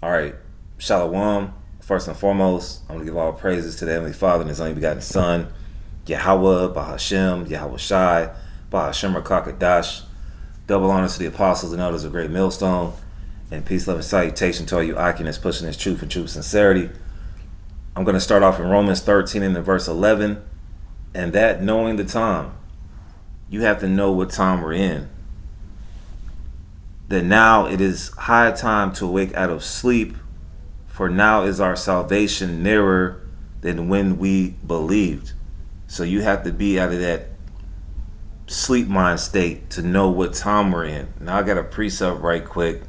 All right, Shalom. First and foremost, I'm going to give all praises to the Heavenly Father and His only begotten Son, Yahweh, Bahashem, Yahweh Shai, Bahashem Rakakadash. Double honors to the apostles and elders of Great Millstone, and peace, love, and salutation to all you Iconists pushing this truth and truth sincerity. I'm going to start off in Romans 13 and in verse 11, and that knowing the time. You have to know what time we're in. That now it is high time to awake out of sleep, for now is our salvation nearer than when we believed. So you have to be out of that sleep mind state to know what time we're in. Now I got a precept right quick.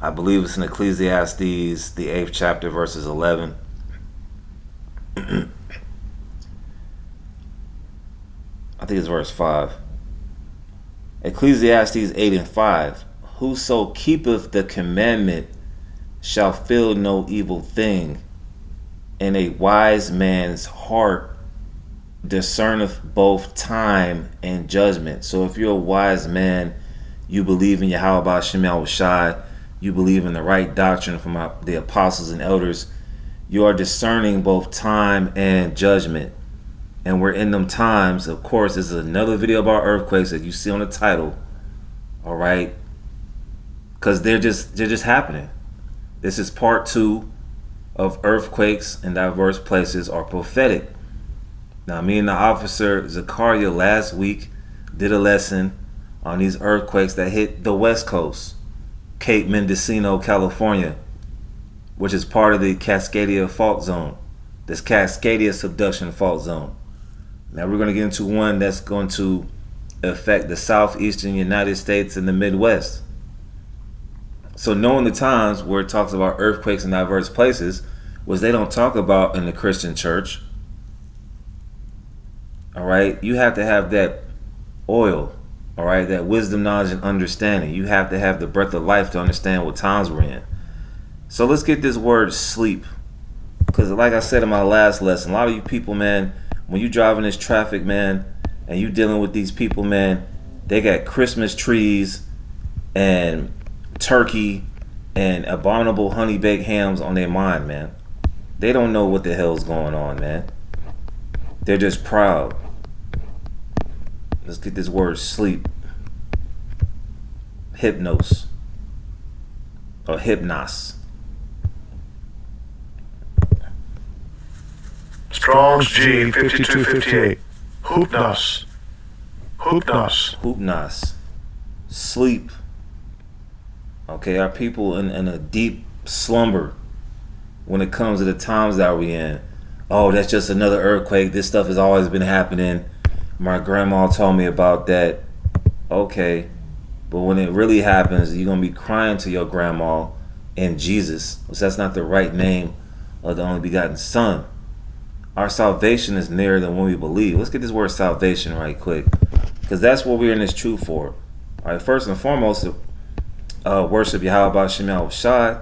I believe it's in Ecclesiastes, the 8th chapter, verses 11. I think it's verse 5. Ecclesiastes 8 and 5. Whoso keepeth the commandment shall feel no evil thing, and a wise man's heart discerneth both time and judgment. So if you're a wise man, you believe in Yahweh Shem Shai, you believe in the right doctrine from the apostles and elders, you are discerning both time and judgment. And we're in them times. Of course, this is another video about earthquakes that you see on the title. All right, because they're just happening. This is part 2 of earthquakes in diverse places are prophetic. Now, me and the officer Zakaria last week did a lesson on these earthquakes that hit the West Coast, Cape Mendocino, California, which is part of the Cascadia fault zone, this Cascadia subduction fault zone. Now we're going to get into one that's going to affect the southeastern United States and the Midwest. So knowing the times where it talks about earthquakes in diverse places, which they don't talk about in the Christian church, all right, you have to have that oil, all right, that wisdom, knowledge, and understanding. You have to have the breath of life to understand what times we're in. So let's get this word sleep, because like I said in my last lesson, a lot of you people, man, when you driving this traffic, man, and you dealing with these people, man, they got Christmas trees and turkey and abominable honey baked hams on their mind, man. They don't know what the hell's going on, man. They're just proud. Let's get this word sleep. Hypnos. Or hypnos. Strong's G 5258. Hoopnos. Hoopnos. Hoopnos. Sleep. Okay, our people in a deep slumber when it comes to the times that we're in. Oh, that's just another earthquake. This stuff has always been happening. My grandma told me about that. Okay, but when it really happens, you're going to be crying to your grandma in Jesus, which that's not the right name of the only begotten Son. Our salvation is nearer than when we believe. Let's get this word salvation right quick, because that's what we're in this truth for. All right, first and foremost, worship Yahweh Shem Shai,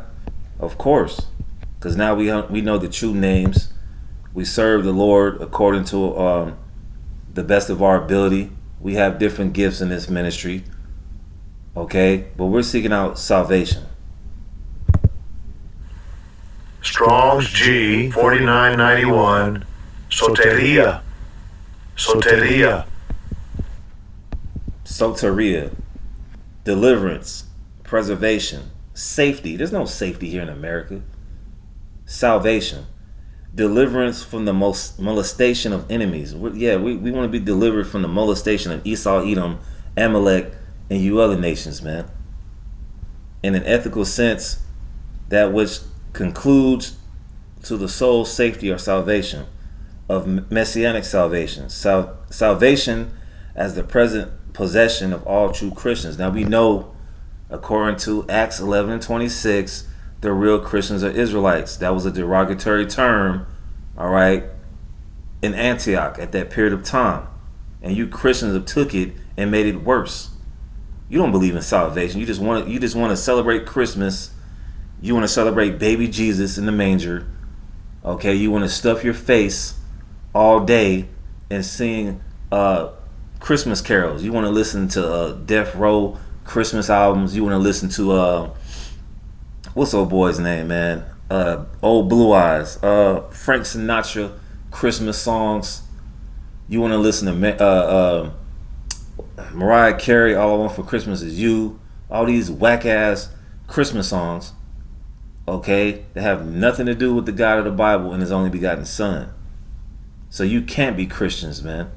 of course, because now we know the true names. We serve the Lord according to the best of our ability. We have different gifts in this ministry, okay, but we're seeking out salvation. Strong's G 4991. Soteria. Soteria. Soteria. Deliverance. Preservation. Safety. There's no safety here in America. Salvation. Deliverance from the molestation of enemies. We want to be delivered from the molestation of Esau, Edom, Amalek, and you other nations, man. In an ethical sense, that which concludes to the soul's safety or salvation, of messianic salvation. Salvation as the present possession of all true Christians. Now we know, according to Acts 11:26, the real Christians are Israelites. That was a derogatory term, all right, in Antioch at that period of time. And you Christians have took it and made it worse. You don't believe in salvation. You just want to celebrate Christmas. You want to celebrate baby Jesus in the manger. Okay, you want to stuff your face all day and sing Christmas carols. You want to listen to Death Row Christmas albums. You want to listen to What's old boy's name, man? Old Blue Eyes. Frank Sinatra, Christmas songs. You want to listen to Mariah Carey, All I Want for Christmas Is You. All these whack ass Christmas songs, okay, that have nothing to do with the God of the Bible and His only begotten Son. So you can't be Christians, man.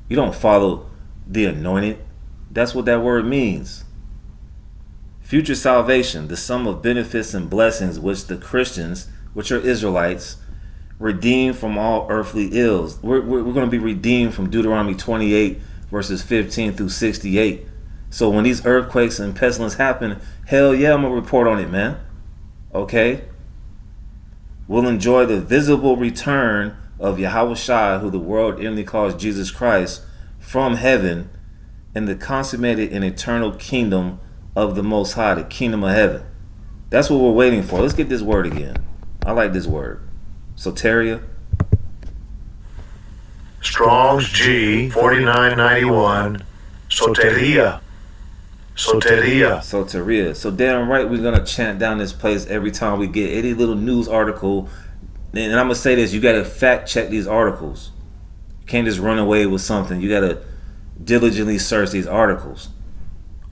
You don't follow the anointed. That's what that word means. Future salvation, the sum of benefits and blessings which the Christians, which are Israelites, redeemed from all earthly ills. We're going to be redeemed from Deuteronomy 28, verses 15 through 68. So when these earthquakes and pestilence happen, hell yeah, I'm going to report on it, man. Okay? We'll enjoy the visible return of Yahweh Shai, who the world inly calls Jesus Christ, from heaven in the consummated and eternal kingdom of the Most High, the kingdom of heaven. That's what we're waiting for. Let's get this word again. I like this word. Soteria. Strong's G 4991. Soteria. Soteria. Soteria. So damn right we're going to chant down this place every time we get any little news article. And I'm going to say this, you got to fact check these articles. You can't just run away with something. You got to diligently search these articles.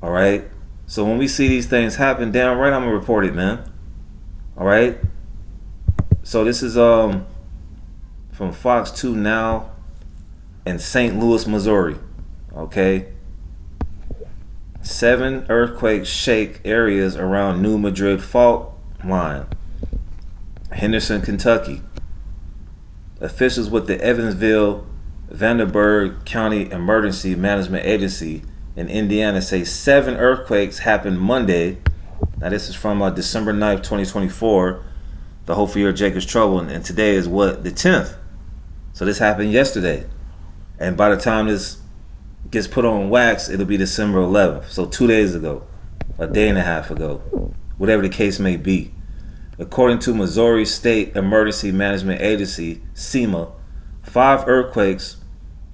All right? So when we see these things happen, damn right I'm going to report it, man. All right? So this is from Fox 2 Now in St. Louis, Missouri. Okay? 7 earthquakes shake areas around New Madrid fault line. Henderson, Kentucky. Officials with the Evansville Vanderburgh County Emergency Management Agency in Indiana say 7 earthquakes happened Monday. Now this is from December 9th, 2024. The whole for your Jacob's trouble, and today is what, the 10th. So this happened yesterday, and by the time this gets put on wax, it'll be December 11th. So 2 days ago, a day and a half ago, whatever the case may be. According to Missouri State Emergency Management Agency, SEMA, 5 earthquakes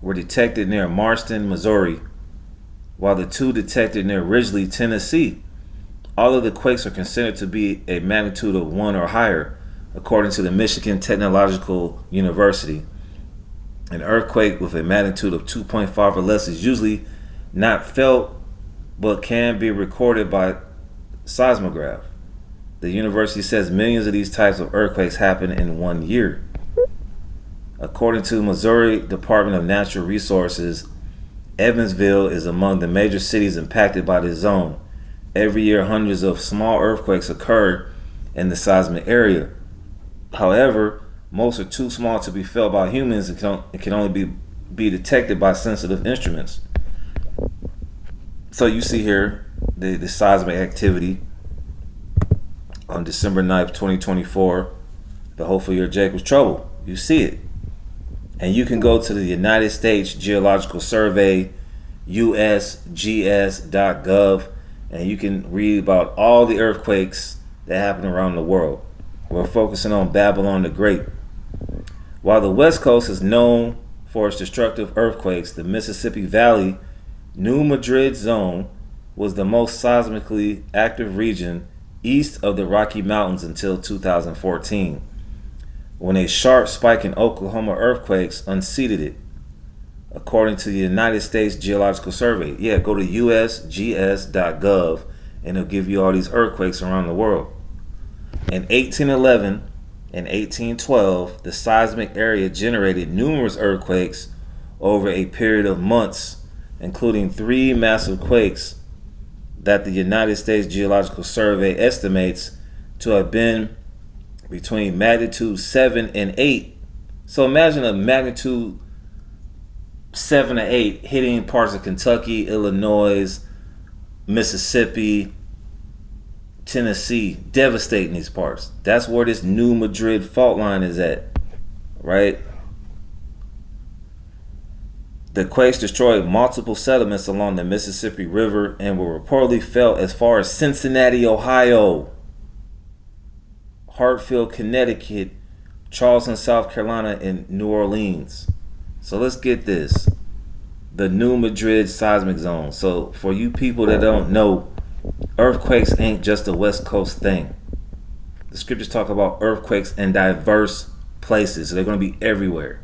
were detected near Marston, Missouri, while the 2 detected near Ridgely, Tennessee. All of the quakes are considered to be a magnitude of 1 or higher, according to the Michigan Technological University. An earthquake with a magnitude of 2.5 or less is usually not felt, but can be recorded by seismograph. The university says millions of these types of earthquakes happen in 1 year. According to Missouri Department of Natural Resources, Evansville is among the major cities impacted by this zone. Every year, hundreds of small earthquakes occur in the seismic area. However, most are too small to be felt by humans and can only be detected by sensitive instruments. So you see here the seismic activity on December 9th, 2024, the whole for your Jacob's trouble. You see it. And you can go to the United States Geological Survey, usgs.gov, and you can read about all the earthquakes that happen around the world. We're focusing on Babylon the Great. While the West Coast is known for its destructive earthquakes, the Mississippi Valley, New Madrid zone was the most seismically active region east of the Rocky Mountains until 2014, when a sharp spike in Oklahoma earthquakes unseated it, according to the United States Geological Survey. Yeah, go to usgs.gov and it'll give you all these earthquakes around the world. In 1811 and 1812, the seismic area generated numerous earthquakes over a period of months, including 3 massive quakes that the United States Geological Survey estimates to have been between magnitude 7 and 8. So imagine a magnitude 7 or 8 hitting parts of Kentucky, Illinois, Mississippi, Tennessee, devastating these parts. That's where this New Madrid fault line is at, right? The quakes destroyed multiple settlements along the Mississippi River and were reportedly felt as far as Cincinnati, Ohio, Hartfield, Connecticut, Charleston, South Carolina, and New Orleans. So let's get this. The New Madrid seismic zone. So for you people that don't know, earthquakes ain't just a West Coast thing. The scriptures talk about earthquakes in diverse places. So they're going to be everywhere.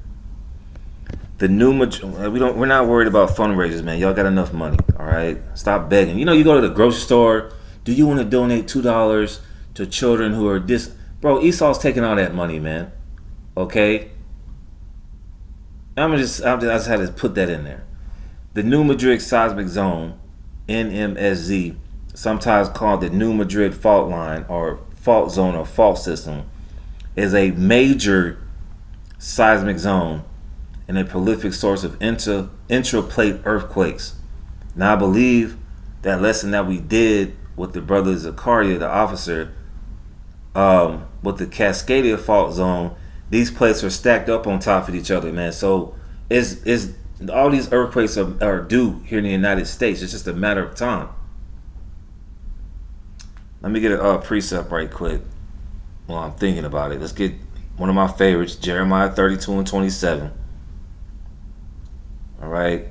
We're not worried about fundraisers, man. Y'all got enough money, all right? Stop begging. You know, you go to the grocery store. Do you want to donate $2 to children who are this? Bro, Esau's taking all that money, man. Okay. I just had to put that in there. The New Madrid seismic zone, NMSZ, sometimes called the New Madrid fault line or fault zone or fault system, is a major seismic zone and a prolific source of intraplate earthquakes. Now I believe that lesson that we did with the brother Zakaria, the officer, with the Cascadia fault zone, these plates are stacked up on top of each other, man. So it's all these earthquakes are due here in the United States. It's just a matter of time. Let me get a precept right quick while I'm thinking about it. Let's get one of my favorites, Jeremiah 32:27. All right,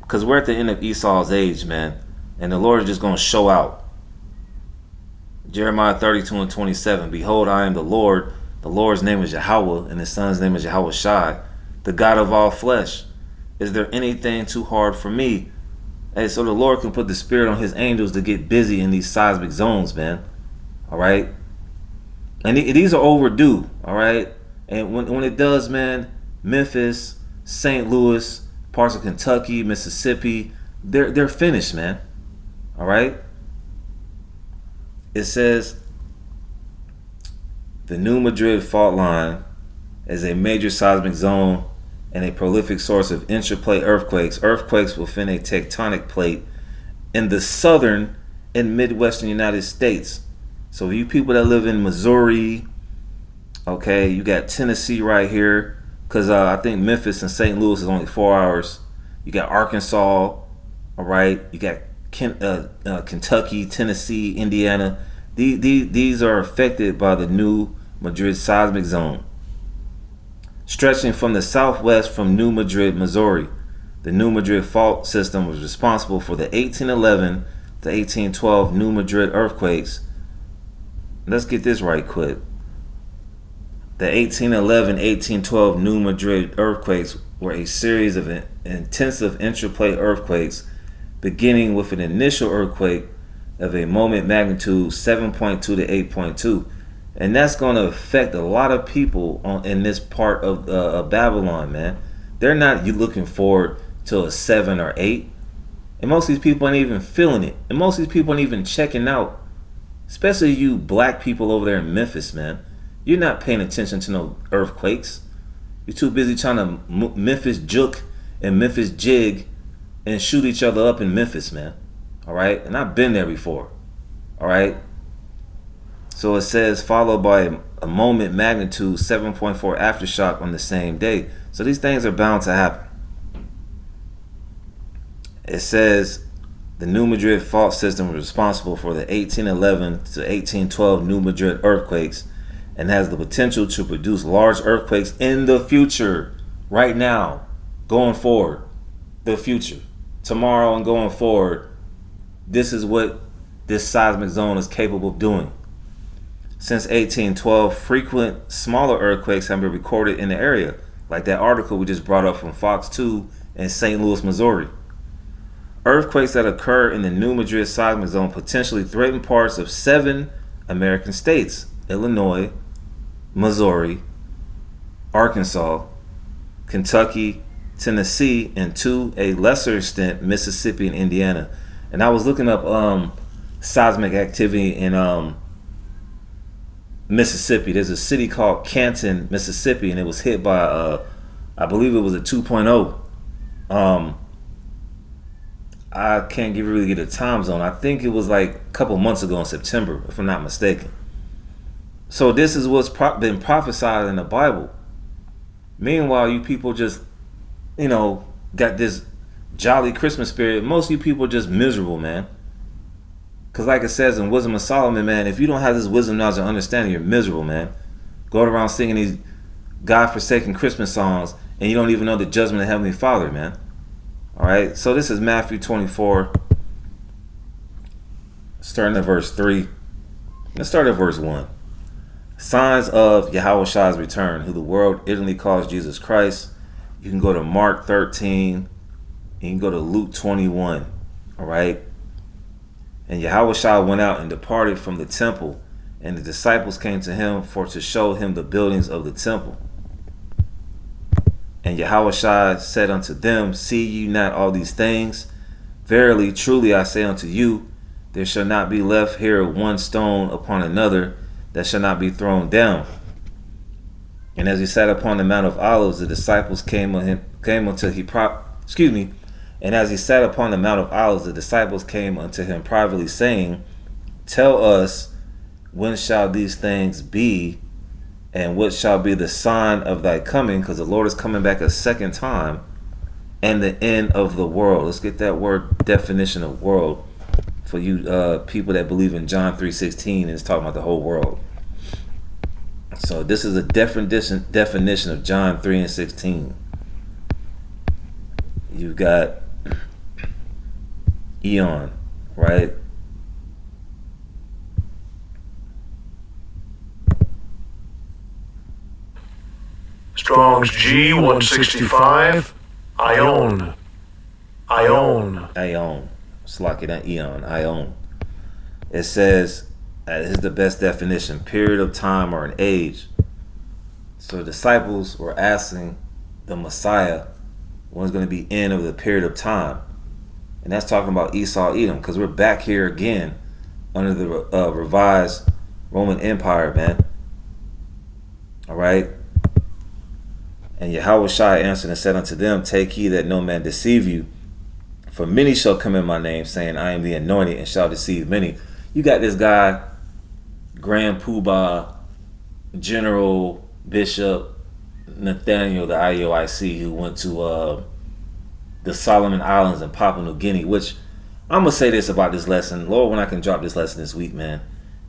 because we're at the end of Esau's age, man, and the Lord is just going to show out. Jeremiah 32:27. Behold, I am the Lord. The Lord's name is Yahweh, and his son's name is Yahweh Shai, the God of all flesh. Is there anything too hard for me? Hey, so the Lord can put the spirit on his angels to get busy in these seismic zones, man. All right, and these are overdue. All right, and when it does, man, Memphis, St. Louis, parts of Kentucky, Mississippi, they're finished, man. All right. It says the New Madrid fault line is a major seismic zone and a prolific source of intraplate earthquakes. Earthquakes within a tectonic plate in the southern and midwestern United States. So you people that live in Missouri, okay, you got Tennessee right here, because I think Memphis and St. Louis is only 4 hours. You got Arkansas, all right. You got Kentucky, Tennessee, Indiana. These are affected by the New Madrid seismic zone. Stretching from the southwest from New Madrid, Missouri, the New Madrid fault system was responsible for the 1811 to 1812 New Madrid earthquakes. Let's get this right quick. The 1811-1812 New Madrid earthquakes were a series of intensive intraplate earthquakes, beginning with an initial earthquake of a moment magnitude 7.2 to 8.2. And that's going to affect a lot of people in this part of Babylon, man. They're not looking forward to a 7 or 8. And most of these people ain't even feeling it. And most of these people ain't even checking out. Especially you black people over there in Memphis, man. You're not paying attention to no earthquakes. You're too busy trying to Memphis juke and Memphis jig and shoot each other up in Memphis, man. All right? And I've been there before. All right? So it says, followed by a moment magnitude 7.4 aftershock on the same day. So these things are bound to happen. It says, the New Madrid fault system was responsible for the 1811 to 1812 New Madrid earthquakes and has the potential to produce large earthquakes in the future, right now, going forward, the future, tomorrow and going forward. This is what this seismic zone is capable of doing. Since 1812, frequent smaller earthquakes have been recorded in the area, like that article we just brought up from Fox 2 in St. Louis, Missouri. Earthquakes that occur in the New Madrid seismic zone potentially threaten parts of 7 American states: Illinois, Missouri, Arkansas, Kentucky, Tennessee, and to a lesser extent, Mississippi and Indiana. And I was looking up seismic activity in Mississippi. There's a city called Canton, Mississippi, and it was hit by, I believe it was a 2.0. I can't really get a time zone. I think it was like a couple months ago in September, if I'm not mistaken. So this is what's been prophesied in the Bible. Meanwhile, you people just, got this jolly Christmas spirit. Most of you people are just miserable, man. Because like it says in Wisdom of Solomon, man, if you don't have this wisdom, knowledge, and understanding, you're miserable, man. Going around singing these God-forsaken Christmas songs, and you don't even know the judgment of Heavenly Father, man. All right, so this is Matthew 24, starting at verse 3. Let's start at verse 1. Signs of Yahweh's return, who the world ignorantly calls Jesus Christ. You can go to Mark 13. You can go to Luke 21. All right. And Yahweh went out and departed from the temple, and the disciples came to him for to show him the buildings of the temple. And Yahweh said unto them, see ye not all these things? Verily, truly, I say unto you, there shall not be left here one stone upon another that shall not be thrown down. And as he sat upon the Mount of Olives, the disciples came unto him. And as he sat upon the Mount of Olives, the disciples came unto him privately, saying, tell us, when shall these things be, and what shall be the sign of thy coming? Because the Lord is coming back a second time, and the end of the world. Let's get that word definition of world for you people that believe in John 3:16, and it's talking about the whole world. So this is a definition of John 3:16. You've got eon, right? Strong's G 165. Ion. It's like that eon. Ion. It says, is the best definition, period of time or an age. So the disciples were asking the Messiah when's going to be end of the period of time. And that's talking about Esau, Edom, because we're back here again under the revised Roman Empire, man. All right. And Yahweh answered and said unto them, take heed that no man deceive you. For many shall come in my name, saying, I am the anointed, and shall deceive many. You got this guy, Grand Poobah, General Bishop Nathaniel, the IUIC, who went to the Solomon Islands in Papua New Guinea, which I'm going to say this about this lesson. Lord, when I can drop this lesson this week, man.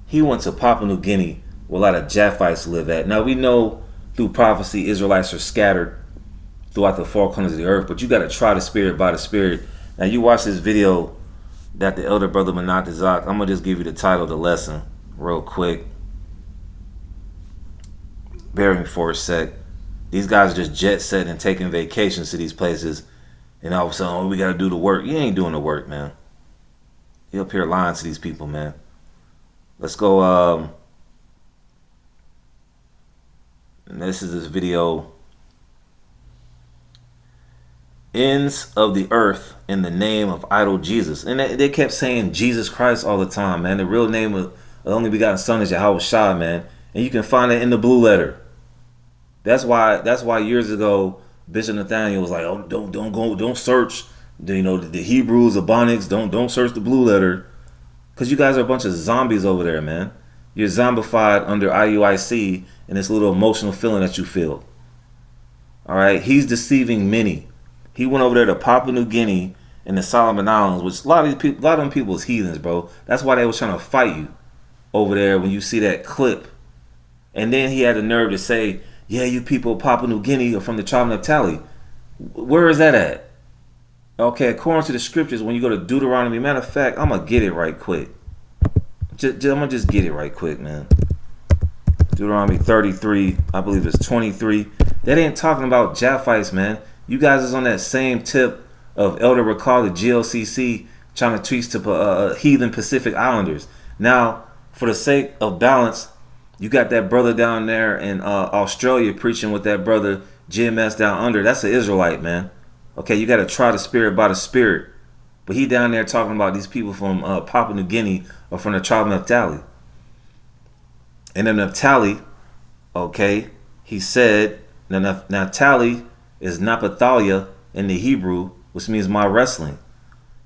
He went to Papua New Guinea, where a lot of Japhites live at. Now, we know through prophecy, Israelites are scattered throughout the four corners of the earth, but you got to try the spirit by the spirit. Now, you watch this video that the elder brother Menachizak, I'm going to just give you the title of the lesson real quick. Bear with me for a sec. These guys are just jet setting and taking vacations to these places, and all of a sudden, oh, we got to do the work. You ain't doing the work, man. You up here lying to these people, man. Let's go. And this is this video. Ends of the earth in the name of idol Jesus. And they kept saying Jesus Christ all the time, man. The real name of the only begotten son is Yahweh Shai, man. And you can find it in the blue letter. That's why years ago Bishop Nathaniel was like, oh, don't search the Hebrews, the Ebonics, don't search the blue letter. Because you guys are a bunch of zombies over there, man. You're zombified under IUIC and this little emotional feeling that you feel. All right, he's deceiving many. He went over there to Papua New Guinea and the Solomon Islands, which a lot of them people is heathens, bro. That's why they was trying to fight you over there when you see that clip. And then he had the nerve to say, yeah, you people of Papua New Guinea are from the tribe of Naphtali. Where is that at? Okay, according to the scriptures, when you go to Deuteronomy, matter of fact, I'm going to get it right quick. I'm going to just get it right quick, man. Deuteronomy 33, I believe it's 23. That ain't talking about Japhites, man. You guys is on that same tip of Elder Recall, the GLCC, trying to teach to heathen Pacific Islanders. Now, for the sake of balance, you got that brother down there in Australia preaching with that brother GMS down under. That's an Israelite, man. Okay, you got to try the spirit by the spirit. But he down there talking about these people from Papua New Guinea or from the tribe of Naphtali. And then Naphtali, okay, he said, Naphtali is Naphthalia in the Hebrew, which means my wrestling.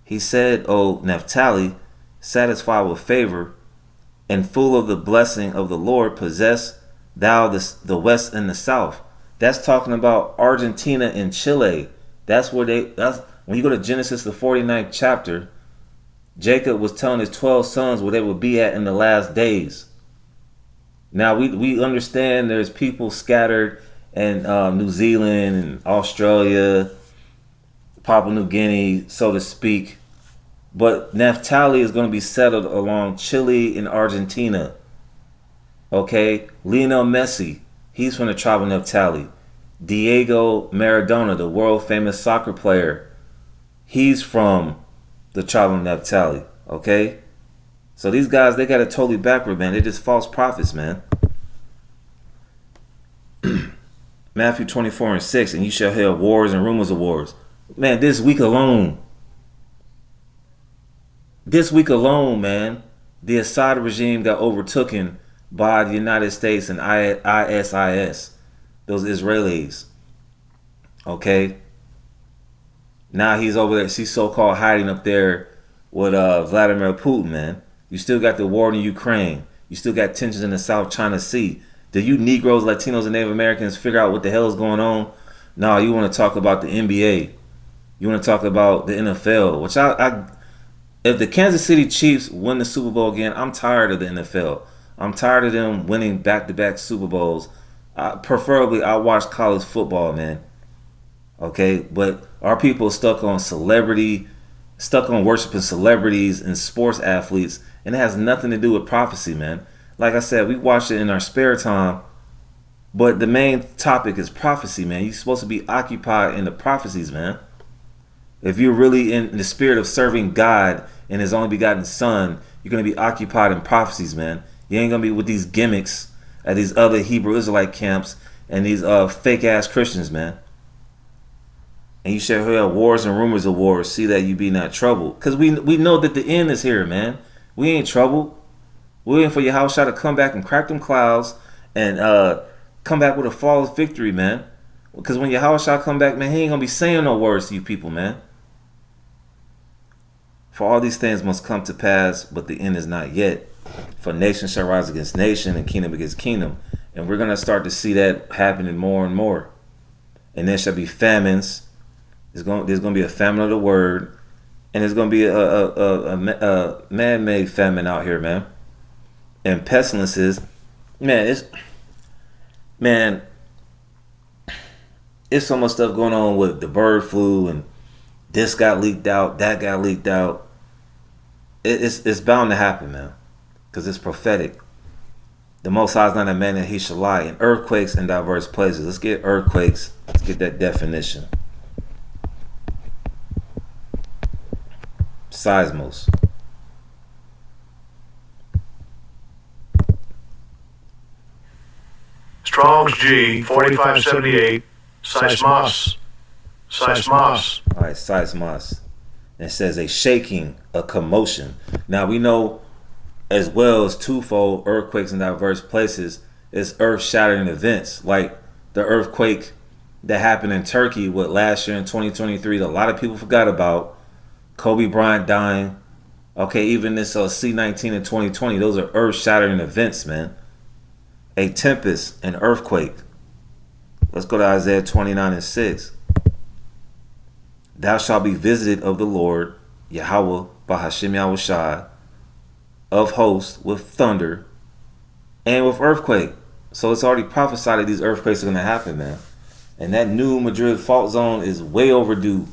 He said, oh, Naphtali, satisfied with favor and full of the blessing of the Lord, possess thou the west and the south. That's talking about Argentina and Chile. That's when you go to Genesis, the 49th chapter, Jacob was telling his 12 sons where they would be at in the last days. Now, we understand there's people scattered in New Zealand and Australia, Papua New Guinea, so to speak. But Naphtali is going to be settled along Chile and Argentina. Okay, Lionel Messi, he's from the tribe of Naphtali. Diego Maradona, the world famous soccer player, he's from the tribe of Naphtali. Okay, so these guys, they got it totally backward, man. They're just false prophets, man. Matthew 24:6, and you shall hear wars and rumors of wars. Man, this week alone, man, the Assad regime got overtaken by the United States and ISIS, those Israelis. Okay, now he's over there. He's so-called hiding up there with Vladimir Putin, man. You still got the war in Ukraine. You still got tensions in the South China Sea. Do you Negroes, Latinos, and Native Americans figure out what the hell is going on? No, you want to talk about the NBA. You want to talk about the NFL, which if the Kansas City Chiefs win the Super Bowl again, I'm tired of the NFL. I'm tired of them winning back-to-back Super Bowls. Preferably, I watch college football, man. Okay, but our people are stuck on worshiping celebrities and sports athletes, and it has nothing to do with prophecy, man. Like I said, we watch it in our spare time, but the main topic is prophecy, man. You're supposed to be occupied in the prophecies, man. If you're really in the spirit of serving God and His only begotten Son, you're going to be occupied in prophecies, man. You ain't going to be with these gimmicks at these other Hebrew Israelite camps and these fake-ass Christians, man. And you shall hear wars and rumors of wars. See that you be not troubled. Because we know that the end is here, man. We ain't troubled. We're waiting for Yahushua to come back and crack them clouds and come back with a flawless victory, man. Because when Yahushua come back, man, He ain't going to be saying no words to you people, man. For all these things must come to pass, but the end is not yet. For nation shall rise against nation and kingdom against kingdom. And we're going to start to see that happening more and more. And there shall be famines. There's going to be a famine of the word. And there's going to be a man-made famine out here, man. And pestilences. Man, it's so much stuff going on with the bird flu and this got leaked out, that got leaked out. It's bound to happen, man, because it's prophetic. The Most High is not a man that He shall lie. And earthquakes in diverse places. Let's get earthquakes. Let's get that definition. Seismos. Strong's G 4578. Seismos. Seismos. All right, seismos. It says a shaking, a commotion. Now we know as well as twofold earthquakes in diverse places is earth-shattering events, like the earthquake that happened in Turkey last year in 2023 that a lot of people forgot about. Kobe Bryant dying. Okay, even this C-19 in 2020, those are earth-shattering events, man. A tempest, an earthquake. Let's go to Isaiah 29:6. Thou shalt be visited of the Lord, Yahweh, Bahashim Yahushai, of hosts, with thunder and with earthquake. So it's already prophesied that these earthquakes are going to happen, man. And that new Madrid Faultzone is way overdue.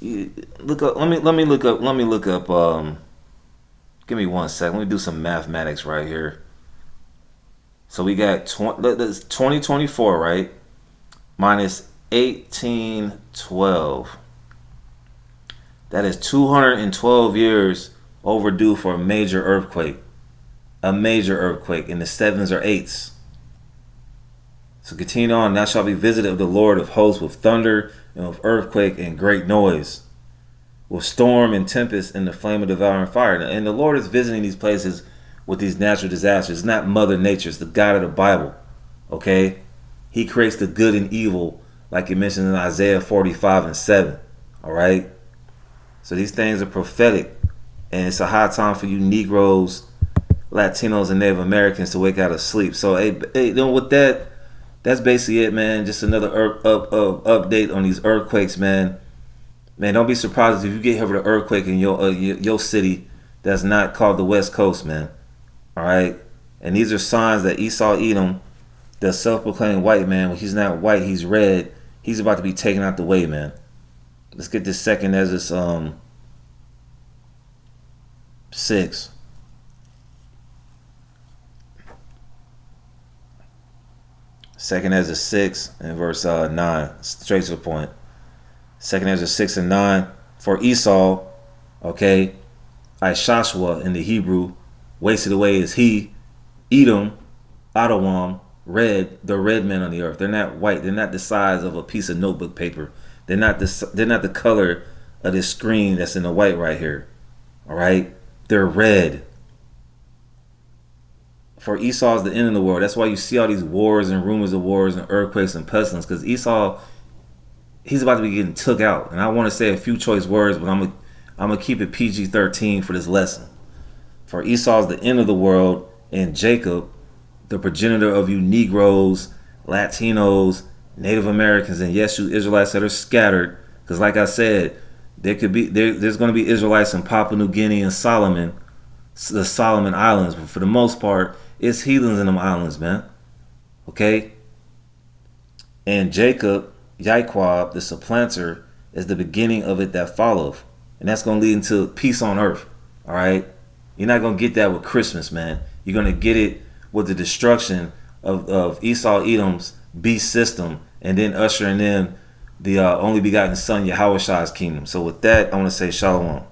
Look up. Let me look up. Give me 1 second. Let me do some mathematics right here. So we got 2024, right? Minus 1812. That is 212 years overdue for a major earthquake. A major earthquake in the 7s or 8s. So continue on. Thou shalt be visited of the Lord of hosts with thunder and with earthquake and great noise, with storm and tempest and the flame of devouring fire. And the Lord is visiting these places with these natural disasters. It's not Mother Nature. It's the God of the Bible. Okay? He creates the good and evil like it mentions in Isaiah 45:7. All right? So these things are prophetic. And it's a high time for you Negroes, Latinos, and Native Americans to wake out of sleep. So, hey, with that, that's basically it, man. Just another update on these earthquakes, man. Man, don't be surprised if you get hit with an earthquake in your city that's not called the West Coast, man. All right? And these are signs that Esau Edom, the self-proclaimed white man, well, he's not white, he's red. He's about to be taken out the way, man. Let's get this second as this 6. Second Ezra 6 and verse 9. Straight to the point. Second Ezra 6 and 9. For Esau, okay, Ishashua in the Hebrew, wasted away is he, Edom, Adawam, the red men on the earth. They're not white. They're not the size of a piece of notebook paper. They're not the color of this screen that's in the white right here. All right? They're red. For Esau is the end of the world. That's why you see all these wars and rumors of wars and earthquakes and pestilence, because Esau, he's about to be getting took out. And I want to say a few choice words, but I'm gonna keep it PG-13 for this lesson. For Esau is the end of the world, and Jacob, the progenitor of you Negroes, Latinos, Native Americans, and yes, you Israelites that are scattered. Because like I said, there's going to be Israelites in Papua New Guinea and the Solomon Islands, but for the most part, it's heathens in them islands, man. Okay? And Jacob, Yaiquab, the supplanter, is the beginning of it that followeth. And that's going to lead into peace on earth. All right? You're not going to get that with Christmas, man. You're going to get it with the destruction of Esau Edom's beast system, and then ushering in the only begotten son Yahweh Shah's kingdom. So with that, I want to say shalom.